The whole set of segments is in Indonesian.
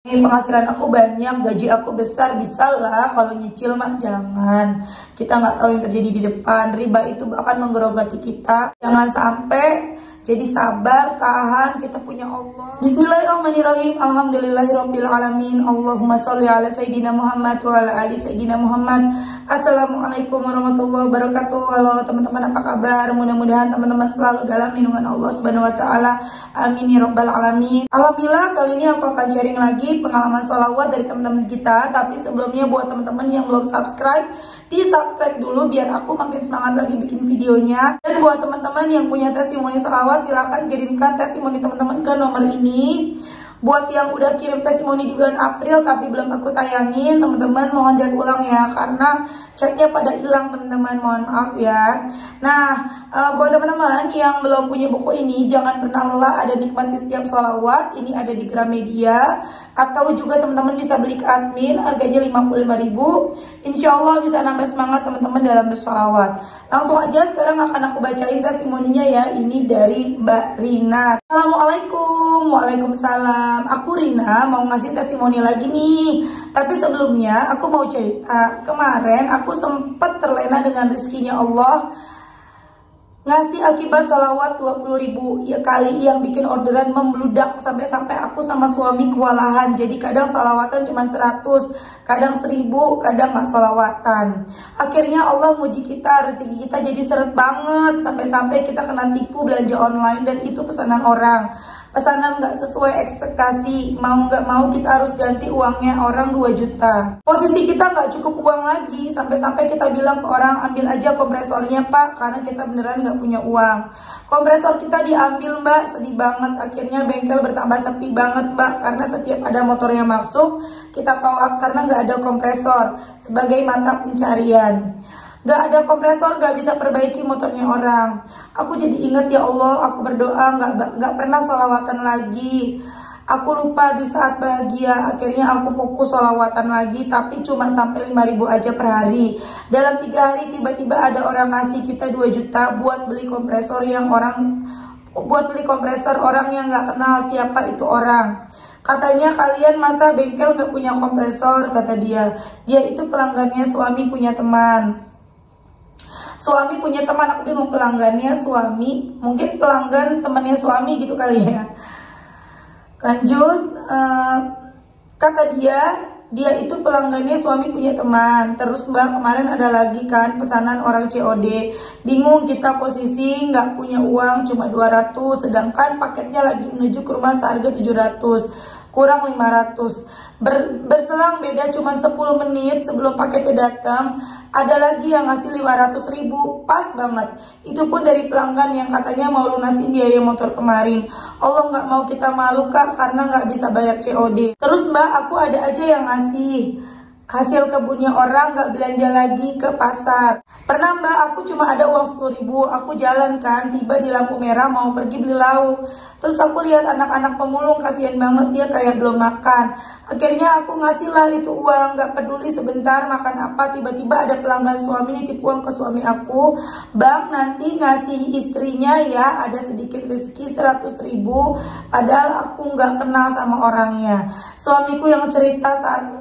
Penghasilan aku banyak, gaji aku besar, bisa lah. Kalau nyicil mah jangan. Kita nggak tahu yang terjadi di depan. Riba itu akan menggerogoti kita. Jangan sampai. Jadi sabar, tahan, kita punya Allah. Bismillahirrahmanirrahim. Alhamdulillahirrabbilalamin. Allahumma sholli ala Sayyidina Muhammad wa ala ali Sayyidina Muhammad. Assalamualaikum warahmatullahi wabarakatuh. Halo teman-teman, apa kabar? Mudah-mudahan teman-teman selalu dalam lindungan Allah Subhanahu wa taala. Amin ya rabbal alamin. Alhamdulillah, kali ini aku akan sharing lagi pengalaman sholawat dari teman-teman kita. Tapi sebelumnya buat teman-teman yang belum subscribe, di subscribe dulu biar aku makin semangat lagi bikin videonya. Dan buat teman-teman yang punya testimoni sholawat, silahkan kirimkan testimoni teman-teman ke nomor ini. Buat yang udah kirim testimoni di bulan April tapi belum aku tayangin, teman-teman mohon chat ulang ya, karena chatnya pada hilang teman-teman, mohon maaf ya. Nah, buat teman-teman yang belum punya buku ini, jangan pernah lelah ada nikmati setiap sholawat. Ini ada di Gramedia, atau juga teman-teman bisa beli ke admin, harganya 55.000. Insya Allah bisa nambah semangat teman-teman dalam bersholawat. Langsung aja sekarang akan aku bacain testimoninya ya. Ini dari Mbak Rina. Assalamualaikum. Waalaikumsalam. Aku Rina mau ngasih testimoni lagi nih. Tapi sebelumnya aku mau cerita. Kemarin aku sempat terlena dengan rezekinya Allah, ngasih akibat salawat 20.000 ya kali, yang bikin orderan membludak sampai aku sama suami kewalahan. Jadi kadang salawatan cuma 100, kadang 1000, kadang nggak salawatan. Akhirnya Allah nguji kita, rezeki kita jadi seret banget, sampai kita kena tipu belanja online, dan itu pesanan orang. Pesanan nggak sesuai ekspektasi, mau nggak mau kita harus ganti uangnya orang 2 juta. Posisi kita nggak cukup uang lagi, sampai kita bilang ke orang, ambil aja kompresornya pak, karena kita beneran nggak punya uang. Kompresor kita diambil mbak, sedih banget. Akhirnya bengkel bertambah sepi banget mbak, karena setiap ada motor yang masuk kita tolak karena nggak ada kompresor sebagai mata pencarian. Nggak ada kompresor, nggak bisa perbaiki motornya orang. Aku jadi inget ya Allah, aku berdoa nggak pernah sholawatan lagi. Aku lupa di saat bahagia. Akhirnya aku fokus sholawatan lagi, tapi cuma sampai 5.000 aja per hari. Dalam 3 hari tiba-tiba ada orang ngasih kita 2 juta buat beli kompresor yang orang yang nggak kenal siapa itu orang. Katanya kalian masa bengkel nggak punya kompresor, kata dia. Dia itu pelanggannya suami punya teman. Suami punya teman, aku bingung pelanggannya suami, mungkin pelanggan temannya suami gitu kali ya. Lanjut, kata dia itu pelanggannya suami punya teman. Terus mbak, kemarin ada lagi kan pesanan orang COD. Bingung kita posisi nggak punya uang, cuma 200, sedangkan paketnya lagi menuju ke rumah seharga 700, kurang 500. Berselang beda cuma 10 menit sebelum paketnya datang, ada lagi yang ngasih 500.000, pas banget. Itu pun dari pelanggan yang katanya mau lunasin biaya motor kemarin. Allah nggak mau kita malu kak, karena nggak bisa bayar COD. Terus mbak, aku ada aja yang ngasih hasil kebunnya orang, nggak belanja lagi ke pasar. Pernah mbak, aku cuma ada uang 10.000, aku jalan kan, tiba di lampu merah mau pergi beli lauk. Terus aku lihat anak-anak pemulung, kasihan banget dia kayak belum makan. Akhirnya aku ngasih lah itu uang, gak peduli sebentar makan apa. Tiba-tiba ada pelanggan suami nitip uang ke suami aku, bang nanti ngasih istrinya ya, ada sedikit rezeki 100.000. Padahal aku gak kenal sama orangnya. Suamiku yang cerita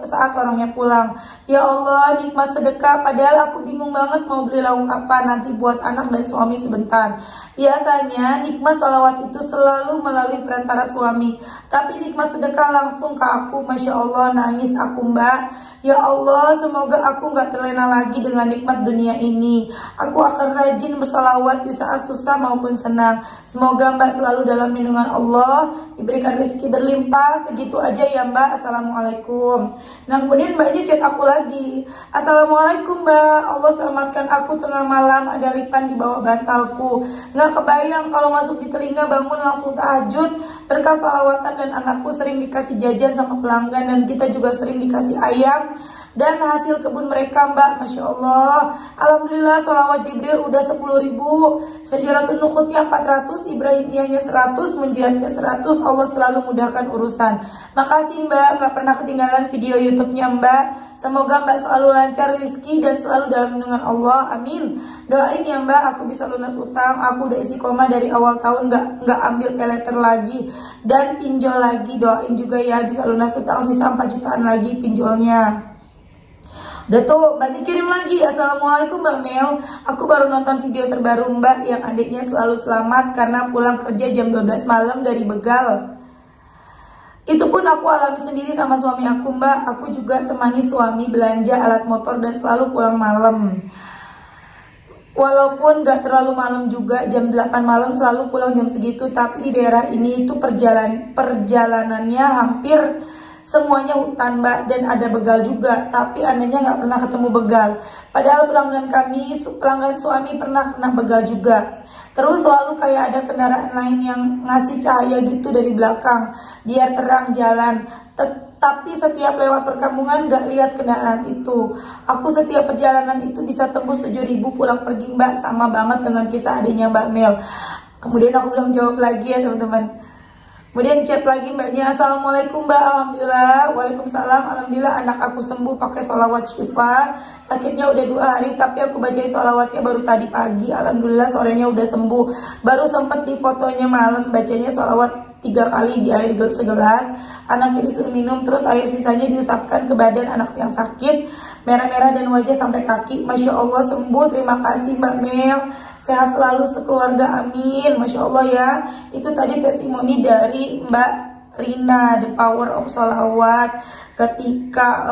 saat orangnya pulang, ya Allah nikmat sedekah, padahal aku bingung banget mau beli lauk apa nanti buat anak dan suami sebentar. Biasanya nikmat sholawat itu selalu melalui perantara suami, tapi nikmat sedekah langsung ke aku. Masya Allah, nangis aku mbak. Ya Allah, semoga aku gak terlena lagi dengan nikmat dunia ini. Aku akan rajin bersalawat di saat susah maupun senang. Semoga mbak selalu dalam lindungan Allah, diberikan rezeki berlimpah. Segitu aja ya mbak, assalamualaikum. Nah kemudian mbaknya chat aku lagi, assalamualaikum mbak, Allah selamatkan aku tengah malam, ada lipan di bawah bantalku. Nggak kebayang kalau masuk di telinga, bangun langsung tahajud. Berkah salawatan dan anakku sering dikasih jajan sama pelanggan, dan kita juga sering dikasih ayam dan hasil kebun mereka Mbak. Masya Allah, alhamdulillah sholawat Jibril udah 10.000, Syajaratul Nuqutnya 400, Ibrahimiyahnya 100, Munjiatnya 100. Allah selalu mudahkan urusan. Makasih Mbak, gak pernah ketinggalan video YouTube-nya Mbak. Semoga Mbak selalu lancar rezeki dan selalu dalam lindungan Allah, amin. Doain ya Mbak, aku bisa lunas utang. Aku udah isi koma dari awal tahun, nggak ambil peleter lagi dan pinjol lagi. Doain juga ya bisa lunas utang, sisa 4 jutaan lagi pinjolnya. Udah tuh, Mbak kirim lagi. Assalamualaikum Mbak Mel, aku baru nonton video terbaru Mbak yang adiknya selalu selamat karena pulang kerja jam 12 malam dari begal. Itu pun aku alami sendiri sama suami aku Mbak. Aku juga temani suami belanja alat motor dan selalu pulang malam. Walaupun gak terlalu malam juga, jam 8 malam selalu pulang jam segitu. Tapi di daerah ini itu perjalanannya hampir semuanya hutan Mbak, dan ada begal juga. Tapi anehnya gak pernah ketemu begal. Padahal pelanggan suami pernah kena begal juga. Terus selalu kayak ada kendaraan lain yang ngasih cahaya gitu dari belakang biar terang jalan. Tapi setiap lewat perkampungan gak lihat kendaraan itu. Aku setiap perjalanan itu bisa tembus 7.000 pulang pergi Mbak. Sama banget dengan kisah adiknya Mbak Mel. Kemudian aku belum jawab lagi ya teman-teman. Kemudian chat lagi Mbaknya, Assalamualaikum Mbak, Alhamdulillah. Waalaikumsalam, Alhamdulillah anak aku sembuh pakai sholawat syifa. Sakitnya udah 2 hari tapi aku bacain sholawatnya baru tadi pagi. Alhamdulillah sorenya udah sembuh. Baru sempat di fotonya malam bacanya sholawat 3 kali di air segelas. Anaknya disuruh minum, terus air sisanya diusapkan ke badan anak yang sakit, merah-merah dan wajah sampai kaki. Masya Allah sembuh, terima kasih Mbak Mel. Sehat selalu sekeluarga, amin. Masya Allah ya. Itu tadi testimoni dari Mbak Rina, the power of sholawat. Ketika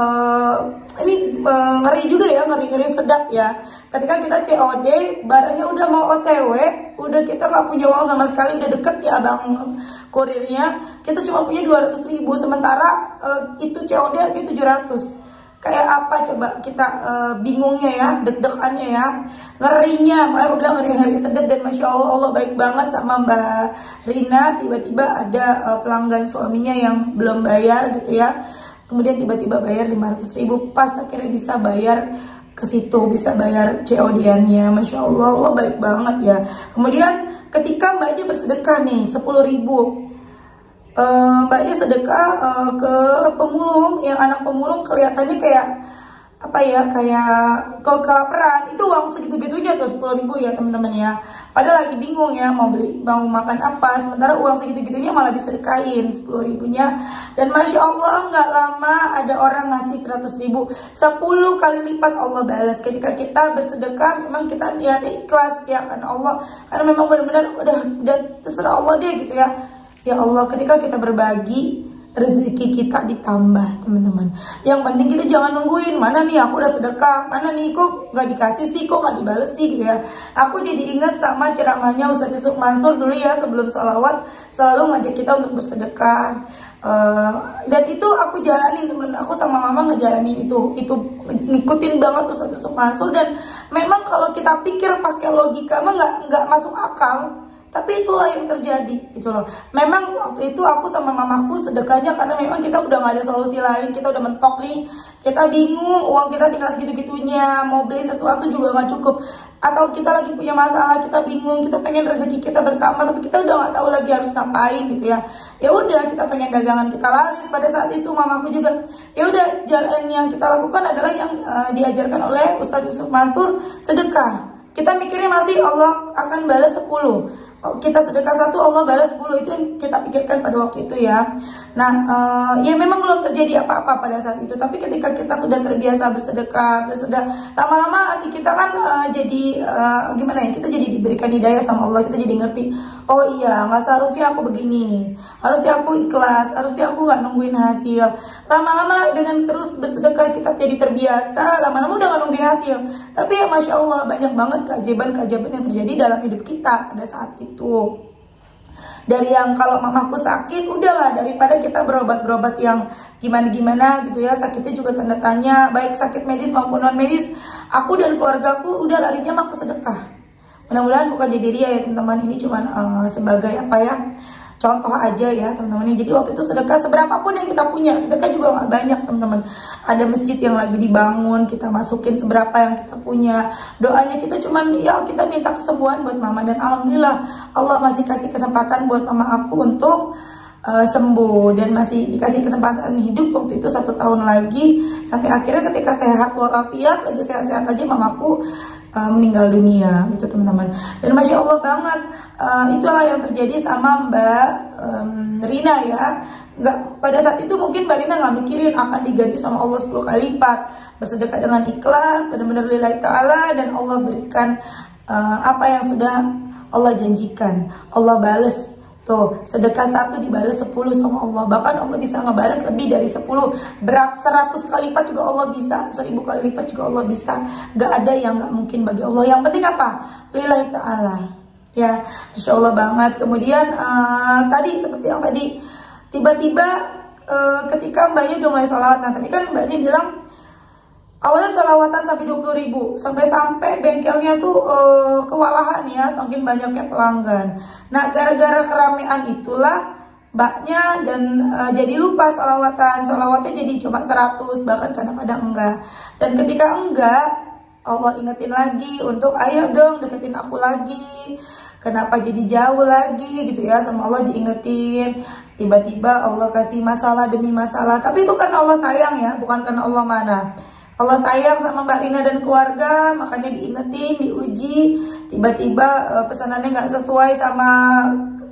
ini ngeri juga ya, ngeri sedap ya. Ketika kita COD, barangnya udah mau OTW, udah kita nggak punya uang sama sekali, udah deket ya abang kurirnya, kita cuma punya 200.000, sementara itu COD harganya 700. Kayak apa coba kita bingungnya ya, deg-degannya ya, ngerinya. Makanya aku bilang ngeri sedap. Dan Masya Allah, Allah baik banget sama Mbak Rina. Tiba-tiba ada pelanggan suaminya yang belum bayar gitu ya, kemudian tiba-tiba bayar 500.000, pas akhirnya bisa bayar ke situ, bisa bayar COD-annya. Masya Allah, Allah baik banget ya. Kemudian ketika mbaknya bersedekah nih 10.000, mbaknya sedekah ke pemulung, yang anak pemulung kelihatannya kayak apa ya, kayak kelaparan. Itu uang segitu-gitunya tuh 10.000 ya teman-teman ya. Padahal lagi bingung ya mau makan apa, sementara uang segitu-gitunya malah disedekahin 10.000-nya. Dan Masya Allah nggak lama ada orang ngasih 100.000, 10 kali lipat Allah balas. Ketika kita bersedekah memang kita niatnya ikhlas ya kan Allah, karena memang benar-benar udah terserah Allah deh gitu ya. Ya Allah, ketika kita berbagi, rezeki kita ditambah teman-teman. Yang penting kita jangan nungguin, mana nih aku udah sedekah, mana nih kok nggak dikasih sih, kok nggak dibales sih gitu ya. Aku jadi ingat sama ceramahnya Ustaz Yusuf Mansur dulu ya, sebelum sholawat selalu ngajak kita untuk bersedekah. Dan itu aku jalanin temen, aku sama mama ngejalanin itu ngikutin banget Ustaz Yusuf Mansur. Dan memang kalau kita pikir pakai logika mah nggak masuk akal. Tapi itulah yang terjadi gitu loh. Memang waktu itu aku sama mamaku sedekahnya karena memang kita udah gak ada solusi lain. Kita udah mentok nih, kita bingung, uang kita tinggal segitu-gitunya, mau beli sesuatu juga gak cukup. Atau kita lagi punya masalah, kita bingung, kita pengen rezeki kita bertambah, tapi kita udah gak tahu lagi harus ngapain gitu ya. Ya udah, kita pengen dagangan kita laris. Pada saat itu mamaku juga, ya udah, jalan yang kita lakukan adalah yang diajarkan oleh Ustadz Yusuf Mansur, sedekah. Kita mikirnya masih Allah akan balas 10. Kita sedekah 1, Allah balas 10. Itu yang kita pikirkan pada waktu itu ya. Nah, ya memang belum terjadi apa-apa pada saat itu. Tapi ketika kita sudah terbiasa bersedekah, sudah lama-lama hati kita kan jadi gimana ya, kita jadi diberikan hidayah sama Allah. Kita jadi ngerti, oh iya, nggak seharusnya aku begini, harusnya aku ikhlas, harusnya aku nggak nungguin hasil. Lama-lama dengan terus bersedekah kita jadi terbiasa, lama-lama udah gak nungguin hasil. Tapi ya Masya Allah, banyak banget keajaiban-keajaiban yang terjadi dalam hidup kita pada saat itu. Dari yang kalau mamaku sakit, udahlah, daripada kita berobat-berobat yang gimana-gimana gitu ya, sakitnya juga tanda tanya, baik sakit medis maupun non medis, aku dan keluargaku udah larinya mah ke sedekah. Mudah-mudahan bukan jadi ria ya teman-teman, ini cuma sebagai apa ya, contoh aja ya teman-teman. Jadi waktu itu sedekah seberapapun yang kita punya, sedekah juga nggak banyak teman-teman. Ada masjid yang lagi dibangun, kita masukin seberapa yang kita punya. Doanya kita cuman ya kita minta kesembuhan buat mama, dan alhamdulillah Allah masih kasih kesempatan buat mama aku untuk sembuh, dan masih dikasih kesempatan hidup waktu itu 1 tahun lagi, sampai akhirnya ketika sehat walafiat, lagi sehat-sehat aja mamaku meninggal dunia gitu teman-teman. Dan masya Allah banget, itulah yang terjadi sama Mbak Rina ya. Pada saat itu mungkin Mbak Rina nggak mikirin akan diganti sama Allah 10 kali lipat. Bersedekah dengan ikhlas, benar-benar lillahi ta'ala, dan Allah berikan apa yang sudah Allah janjikan. Allah bales. Tuh, sedekah 1 dibalas 10 sama Allah. Bahkan Allah bisa ngebalas lebih dari 10. Berat 100 kali lipat juga Allah bisa. 1000 kali lipat juga Allah bisa. Gak ada yang gak mungkin bagi Allah. Yang penting apa? Lillahi ta'ala. Ya, Masya Allah banget. Kemudian tadi seperti yang tadi, tiba-tiba ketika mbaknya udah mulai sholawat. Nah tadi kan mbaknya bilang awalnya sholawatan sampai 20.000, sampai bengkelnya tuh kewalahan ya, saking banyaknya pelanggan. Nah gara-gara keramaian itulah mbaknya dan jadi lupa sholawatnya jadi cuma 100, bahkan kadang-kadang enggak. Dan ketika enggak, Allah ingetin lagi untuk ayo dong deketin aku lagi. Kenapa jadi jauh lagi gitu ya, sama Allah diingetin. Tiba-tiba Allah kasih masalah demi masalah, tapi itu kan Allah sayang ya, bukan karena Allah marah. Allah sayang sama Mbak Rina dan keluarga, makanya diingetin, diuji. Tiba-tiba pesanannya nggak sesuai sama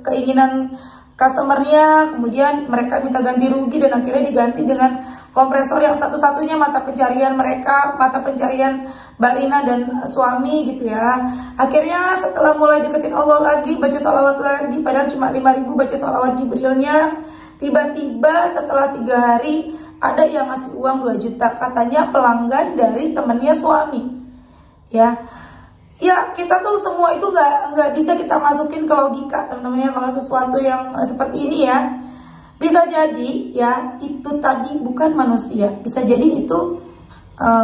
keinginan customernya, kemudian mereka minta ganti rugi, dan akhirnya diganti dengan kompresor yang satu-satunya mata pencarian mereka, mata pencarian Mbak Rina dan suami gitu ya. Akhirnya setelah mulai deketin Allah lagi, baca salawat lagi, padahal cuma 5.000 baca salawat Jibrilnya. Tiba-tiba setelah 3 hari ada yang ngasih uang 2 juta, katanya pelanggan dari temennya suami. Ya, kita tuh semua itu nggak bisa kita masukin ke logika teman-teman ya. Kalau sesuatu yang seperti ini ya, bisa jadi ya itu tadi bukan manusia, bisa jadi itu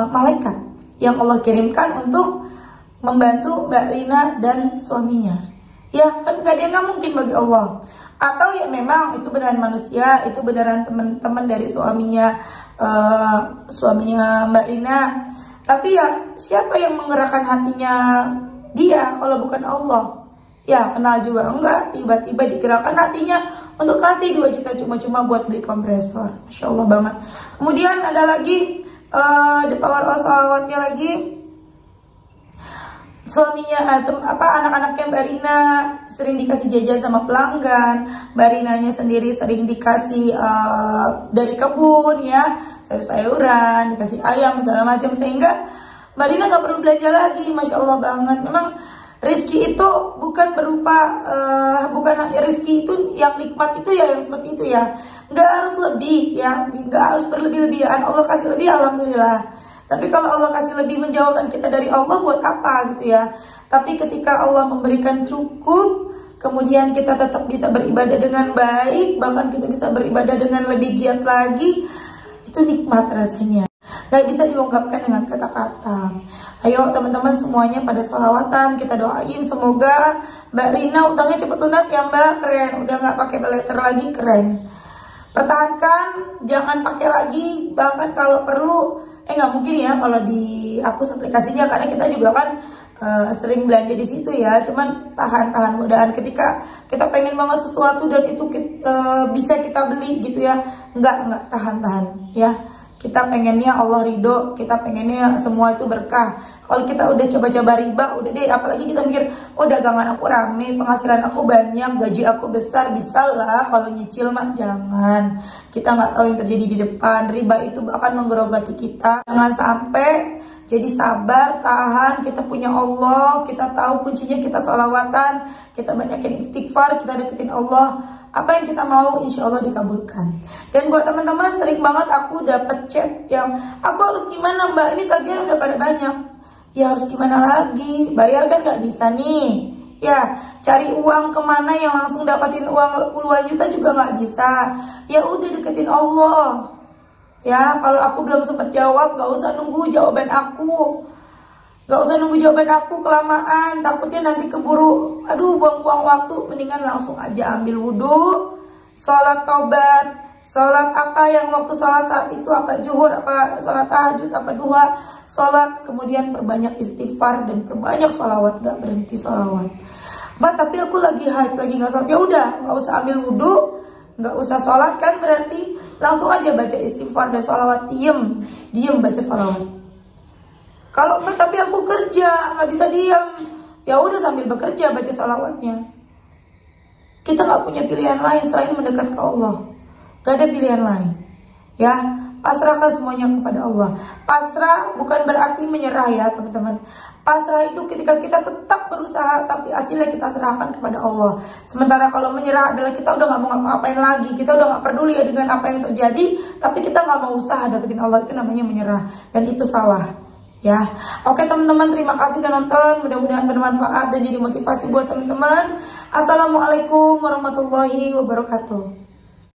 malaikat yang Allah kirimkan untuk membantu Mbak Rina dan suaminya. Ya kan nggak ada yang nggak mungkin bagi Allah. Atau ya memang itu beneran manusia, itu beneran teman-teman dari suaminya Mbak Rina. Tapi ya siapa yang menggerakkan hatinya dia kalau bukan Allah? Ya kenal juga enggak, tiba-tiba digerakkan hatinya untuk kasih 2 juta cuma-cuma buat beli kompresor. Masya Allah banget. Kemudian ada lagi the power of salawatnya lagi. Suaminya anak-anaknya Mbak Rina sering dikasih jajan sama pelanggan. Mbak Rinanya sendiri sering dikasih dari kebun ya, sayur-sayuran, dikasih ayam segala macam, sehingga Mbak Rina nggak perlu belanja lagi. Masya Allah banget. Memang rezeki itu bukan berupa bukan rezeki itu yang nikmat itu ya yang seperti itu ya. Nggak harus lebih ya, nggak harus berlebih-lebihan. Allah kasih lebih, alhamdulillah. Tapi kalau Allah kasih lebih menjauhkan kita dari Allah buat apa gitu ya. Tapi ketika Allah memberikan cukup, kemudian kita tetap bisa beribadah dengan baik, bahkan kita bisa beribadah dengan lebih giat lagi, itu nikmat rasanya. Gak bisa diungkapkan dengan kata-kata. Ayo teman-teman semuanya pada sholawatan, kita doain semoga Mbak Rina utangnya cepat lunas ya Mbak. Keren, udah gak pakai peleter lagi, keren. Pertahankan, jangan pakai lagi, bahkan kalau perlu nggak mungkin ya kalau dihapus aplikasinya, karena kita juga kan sering belanja di situ ya. Cuman tahan godaan ketika kita pengen banget sesuatu dan itu bisa kita beli gitu ya. Nggak tahan ya. Kita pengennya Allah ridho, kita pengennya semua itu berkah. Kalau kita udah coba-coba riba, udah deh, apalagi kita mikir, oh dagangan aku rame, penghasilan aku banyak, gaji aku besar, bisa lah. Kalau nyicil mah jangan. Kita nggak tahu yang terjadi di depan. Riba itu akan menggerogoti kita. Jangan sampai. Jadi sabar, tahan, kita punya Allah, kita tahu kuncinya, kita sholawatan, kita banyakin istighfar, kita deketin Allah. Apa yang kita mau insya Allah dikabulkan. Dan buat teman-teman, sering banget aku dapet chat yang, aku harus gimana Mbak, ini tagihan udah pada banyak. Ya harus gimana lagi, bayar kan gak bisa nih. Ya cari uang kemana yang langsung dapatin uang puluhan juta juga gak bisa. Ya udah deketin Allah. Ya kalau aku belum sempat jawab, gak usah nunggu jawaban aku. Gak usah nunggu jawaban aku kelamaan, takutnya nanti keburu, aduh buang-buang waktu. Mendingan langsung aja ambil wudhu, sholat taubat, sholat apa yang waktu sholat saat itu, apa zuhur, apa sholat tahajud, apa duha, sholat, kemudian perbanyak istighfar dan perbanyak sholawat, gak berhenti sholawat. Mbak, tapi aku lagi haid, lagi gak sholat. Ya udah, gak usah ambil wudhu, gak usah sholat kan, berarti langsung aja baca istighfar dan sholawat, diem baca sholawat. Kalau Mbak, tapi aku kerja, nggak bisa diam. Ya udah, sambil bekerja baca sholawatnya. Kita nggak punya pilihan lain selain mendekat ke Allah. Gak ada pilihan lain. Ya, pasrahkan semuanya kepada Allah. Pasrah bukan berarti menyerah ya teman-teman. Pasrah itu ketika kita tetap berusaha, tapi hasilnya kita serahkan kepada Allah. Sementara kalau menyerah adalah kita udah nggak mau ngapa-ngapain lagi, kita udah nggak peduli ya dengan apa yang terjadi, tapi kita nggak mau usaha deketin Allah. Itu namanya menyerah, dan itu salah. Ya, oke teman-teman, terima kasih udah nonton. Mudah-mudahan bermanfaat dan jadi motivasi buat teman-teman. Assalamualaikum warahmatullahi wabarakatuh.